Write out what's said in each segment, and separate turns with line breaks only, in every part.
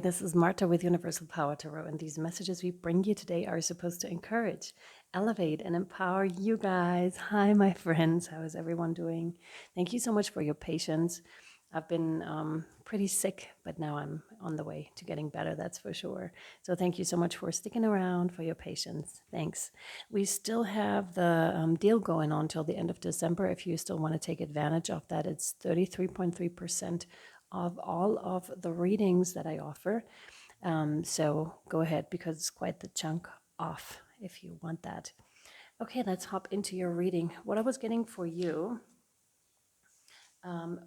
this is Marta with Universal Power Tarot, and these messages we bring you today are supposed to encourage, elevate, and empower you guys. Hi, my friends. How is everyone doing? Thank you so much for your patience. I've been pretty sick, but now I'm on the way to getting better, that's for sure. So thank you so much for sticking around, for your patience. Thanks. We still have the deal going on till the end of December. If you still want to take advantage of that, it's 33.3% of all of the readings that I offer. So go ahead, because it's quite the chunk off if you want that. Okay, let's hop into your reading. What I was getting for you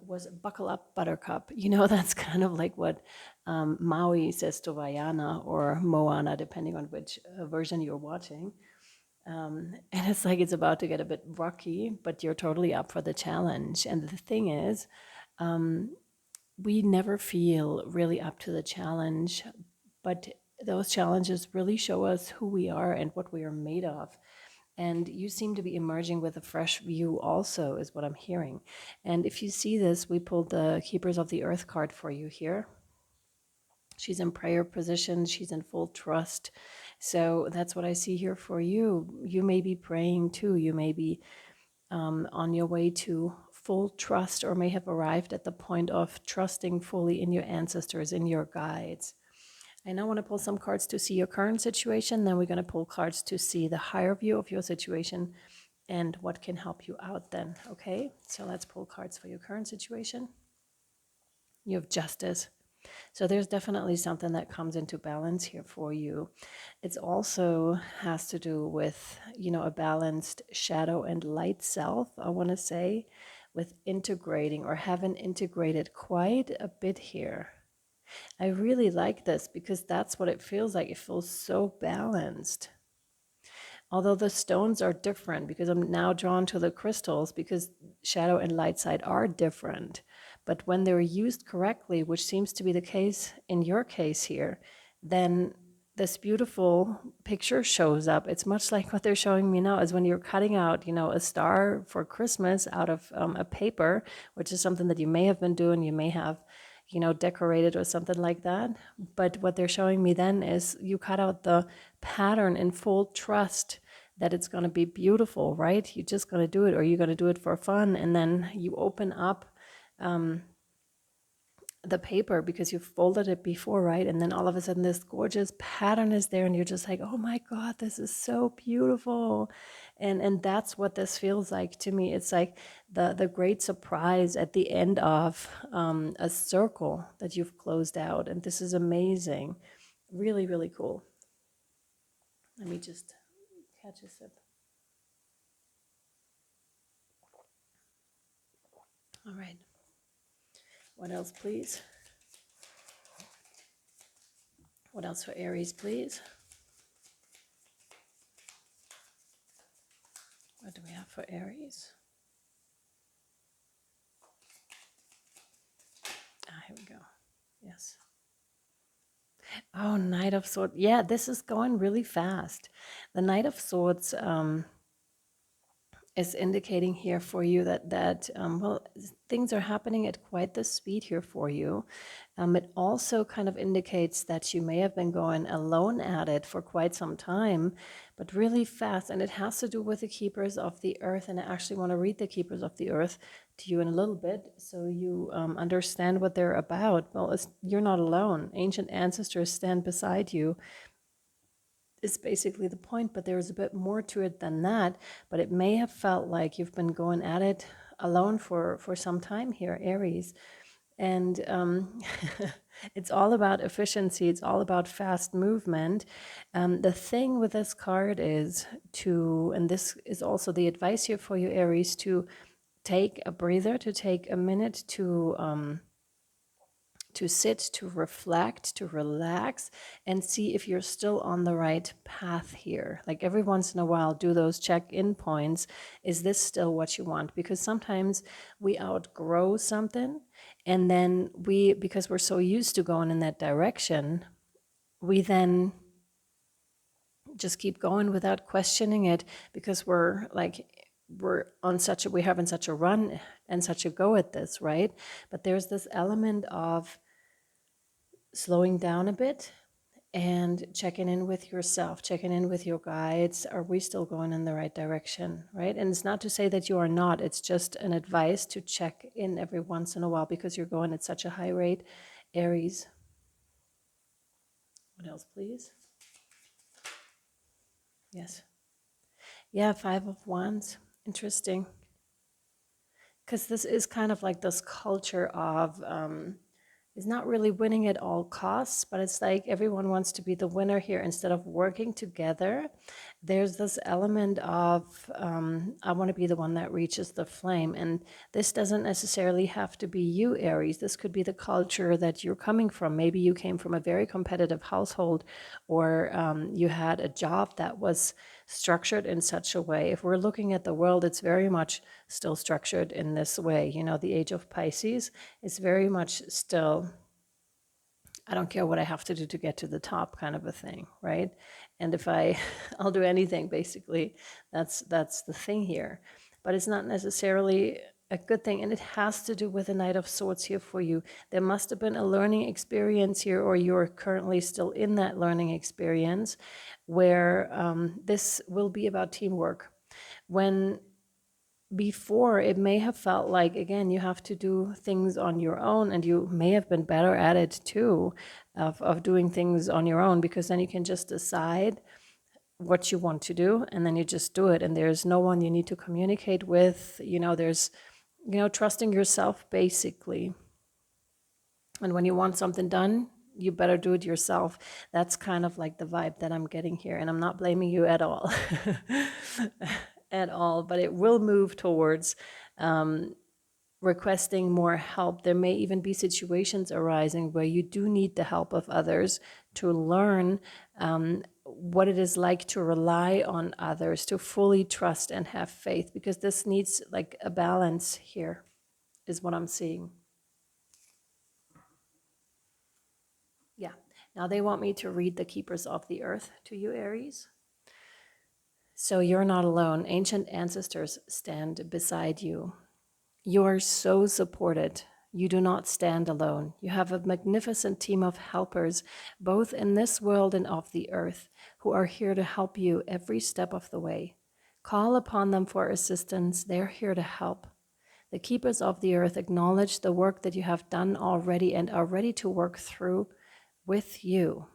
was buckle up, buttercup. You know, that's kind of like what Maui says to Vaiana or Moana, depending on which version you're watching. And it's like it's about to get a bit rocky, but you're totally up for the challenge. And the thing is, we never feel really up to the challenge, but those challenges really show us who we are and what we are made of. And you seem to be emerging with a fresh view also, is what I'm hearing. And if you see this, we pulled the Keepers of the Earth card for you here. She's in prayer position. She's in full trust. So that's what I see here for you. You may be praying too. You may be on your way to full trust, or may have arrived at the point of trusting fully in your ancestors, in your guides. I now want to pull some cards to see your current situation. Then we're going to pull cards to see the higher view of your situation and what can help you out then. Okay, so let's pull cards for your current situation. You have Justice. So there's definitely something that comes into balance here for you. It also has to do with, a balanced shadow and light self, I want to say, with integrating or having integrated quite a bit here. I really like this because that's what it feels like. It feels so balanced. Although the stones are different, because I'm now drawn to the crystals, because shadow and light side are different. But when they're used correctly, which seems to be the case in your case here, then this beautiful picture shows up. It's much like what they're showing me now, is when you're cutting out, a star for Christmas out of a paper, which is something that you may have been doing, you may have, decorated or something like that. But what they're showing me then is you cut out the pattern in full trust that it's going to be beautiful, right? You're just going to do it, or you're going to do it for fun. And then you open up the paper because you've folded it before, right? And then all of a sudden this gorgeous pattern is there, and you're just like, oh my God, this is so beautiful. And that's what this feels like to me. It's like the great surprise at the end of a circle that you've closed out. And this is amazing. Really, really cool. Let me just catch a sip. All right. What else, please? What else for Aries, please? What do we have for Aries? Here we go. Yes. Oh, Knight of Swords. Yeah, this is going really fast. The Knight of Swords is indicating here for you that things are happening at quite the speed here for you. It also kind of indicates that you may have been going alone at it for quite some time, but really fast. And it has to do with the Keepers of the Earth. And I actually want to read the Keepers of the Earth to you in a little bit so you understand what they're about. Well, you're not alone. Ancient ancestors stand beside you, is basically the point, but there's a bit more to it than that. But it may have felt like you've been going at it alone for some time here, Aries. And it's all about efficiency. It's all about fast movement. The thing with this card is and this is also the advice here for you, Aries, to take a breather, to take a minute to sit, to reflect, to relax, and see if you're still on the right path here. Like every once in a while, do those check-in points. Is this still what you want? Because sometimes we outgrow something, and then because we're so used to going in that direction, we then just keep going without questioning it, because we're having such a run and such a go at this, right? But there's this element of slowing down a bit and checking in with yourself, checking in with your guides. Are we still going in the right direction, right? And it's not to say that you are not, it's just an advice to check in every once in a while because you're going at such a high rate. Aries. What else, please? Yes. Yeah, Five of Wands. Interesting. Because this is kind of like this culture of it's not really winning at all costs, but it's like everyone wants to be the winner here instead of working together. There's this element of I want to be the one that reaches the flame. And this doesn't necessarily have to be you, Aries. This could be the culture that you're coming from. Maybe you came from a very competitive household, or you had a job that was structured in such a way. If we're looking at the world, it's very much still structured in this way. You know, the age of Pisces is very much still, I don't care what I have to do to get to the top kind of a thing, right? And if I'll do anything basically. That's the thing here. But it's not necessarily a good thing, and it has to do with the Knight of Swords here for you. There must have been a learning experience here, or you're currently still in that learning experience where this will be about teamwork. When before it may have felt like, again, you have to do things on your own, and you may have been better at it too, of doing things on your own, because then you can just decide what you want to do and then you just do it, and there's no one you need to communicate with. There's trusting yourself basically. And when you want something done, you better do it yourself. That's kind of like the vibe that I'm getting here, and I'm not blaming you at all. At all, but it will move towards requesting more help. There may even be situations arising where you do need the help of others to learn what it is like to rely on others, to fully trust and have faith, because this needs like a balance here, is what I'm seeing. Yeah. Now they want me to read the Keepers of the Earth to you, Aries. So you're not alone. Ancient ancestors stand beside you. You are so supported. You do not stand alone. You have a magnificent team of helpers, both in this world and of the earth, who are here to help you every step of the way. Call upon them for assistance. They're here to help. The keepers of the earth acknowledge the work that you have done already and are ready to work through with you.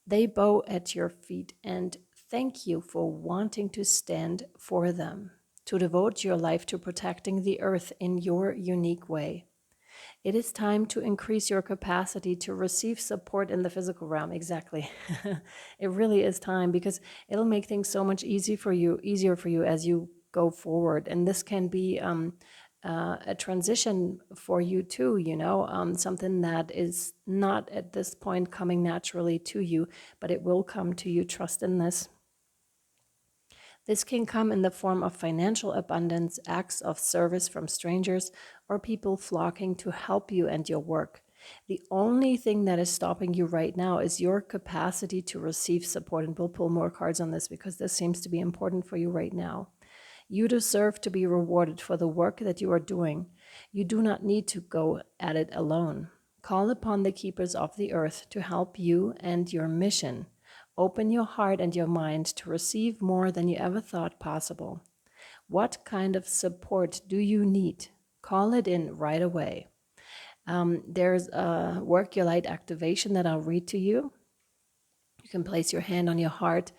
They bow at your feet and thank you for wanting to stand for them, to devote your life to protecting the earth in your unique way. It is time to increase your capacity to receive support in the physical realm. Exactly. It really is time, because it'll make things so much easier for you as you go forward. And this can be a transition for you too, something that is not at this point coming naturally to you, but it will come to you. Trust in this. This can come in the form of financial abundance, acts of service from strangers, or people flocking to help you and your work. The only thing that is stopping you right now is your capacity to receive support. And we'll pull more cards on this because this seems to be important for you right now. You deserve to be rewarded for the work that you are doing. You do not need to go at it alone. Call upon the keepers of the earth to help you and your mission. Open your heart and your mind to receive more than you ever thought possible. What kind of support do you need? Call it in right away. There's a Work Your Light activation that I'll read to you. You can place your hand on your heart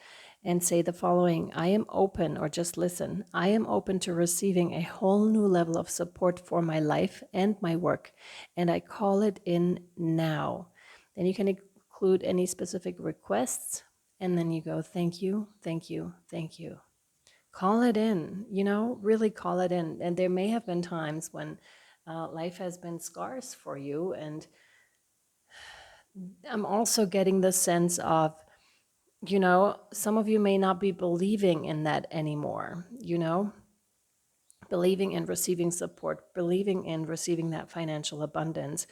and say the following: I am open, or just listen, I am open to receiving a whole new level of support for my life and my work, and I call it in now. Then you can include any specific requests, and then you go, thank you, thank you, thank you. Call it in, really call it in. And there may have been times when life has been scarce for you, and I'm also getting the sense of, some of you may not be believing in that anymore, believing in receiving support, believing in receiving that financial abundance.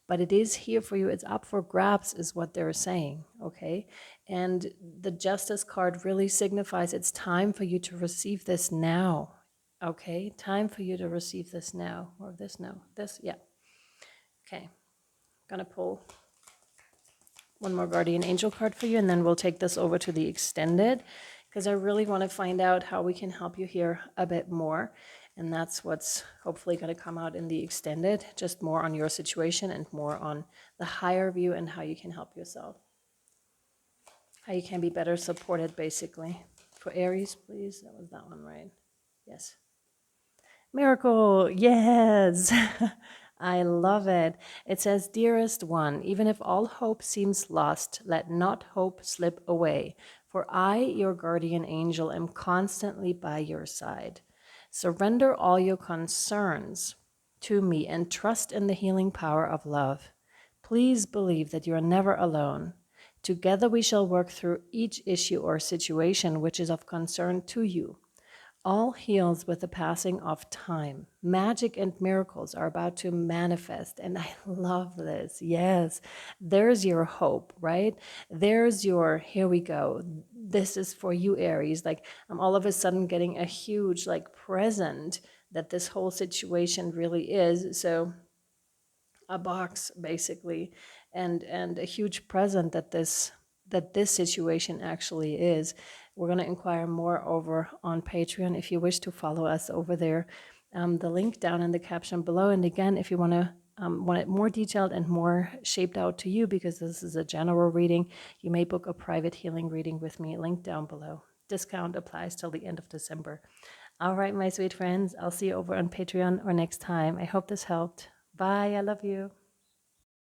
But it is here for you. It's up for grabs, is what they're saying, okay? And the Justice card really signifies it's time for you to receive this now, okay? Time for you to receive this now, or this, no, this, yeah. Okay. Gonna pull one more guardian angel card for you, and then we'll take this over to the extended, because I really want to find out how we can help you here a bit more. And that's what's hopefully going to come out in the extended, just more on your situation and more on the higher view and how you can help yourself. How you can be better supported, basically. For Aries, please. That was that one, right? Yes. Miracle, yes. I love it. It says, Dearest one, even if all hope seems lost, let not hope slip away. For I, your guardian angel, am constantly by your side. Surrender all your concerns to me and trust in the healing power of love. Please believe that you are never alone. Together we shall work through each issue or situation which is of concern to you. All heals with the passing of time. Magic and miracles are about to manifest. And I love this. Yes, there's your hope, right? There's your, here we go. This is for you, Aries. Like, I'm all of a sudden getting a huge, like, present that this whole situation really is. So, a box basically, and a huge present that this situation actually is. We're going to inquire more over on Patreon if you wish to follow us over there. The link down in the caption below. And again, if you want to want it more detailed and more shaped out to you, because this is a general reading, you may book a private healing reading with me. Link down below. Discount applies till the end of December. All right, my sweet friends, I'll see you over on Patreon or next time. I hope this helped. Bye. I love you.